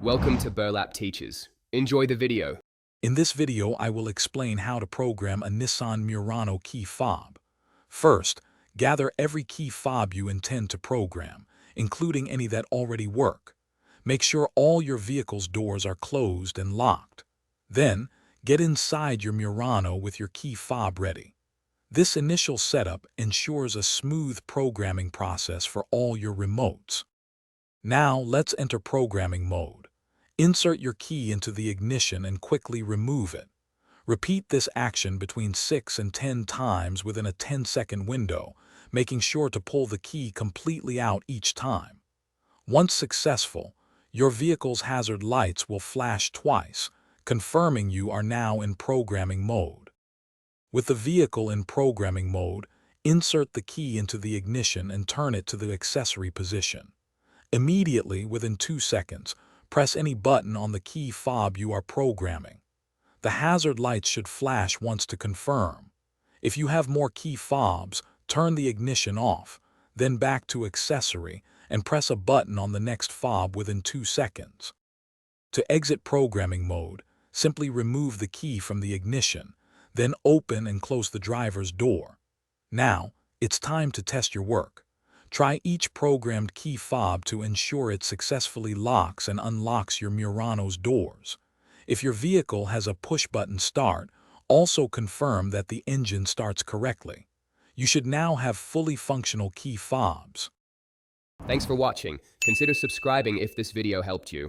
Welcome to Burlap Teachers. Enjoy the video. In this video, I will explain how to program a Nissan Murano key fob. First, gather every key fob you intend to program, including any that already work. Make sure all your vehicle's doors are closed and locked. Then, get inside your Murano with your key fob ready. This initial setup ensures a smooth programming process for all your remotes. Now, let's enter programming mode. Insert your key into the ignition and quickly remove it. Repeat this action between 6 and 10 times within a 10-second window, making sure to pull the key completely out each time. Once successful, your vehicle's hazard lights will flash twice, confirming you are now in programming mode. With the vehicle in programming mode, insert the key into the ignition and turn it to the accessory position. Immediately, within 2 seconds, press any button on the key fob you are programming. The hazard lights should flash once to confirm. If you have more key fobs, turn the ignition off, then back to accessory and press a button on the next fob within 2 seconds. To exit programming mode, simply remove the key from the ignition, then open and close the driver's door. Now, it's time to test your work. Try each programmed key fob to ensure it successfully locks and unlocks your Murano's doors. If your vehicle has a push-button start, also confirm that the engine starts correctly. You should now have fully functional key fobs. Thanks for watching. Consider subscribing if this video helped you.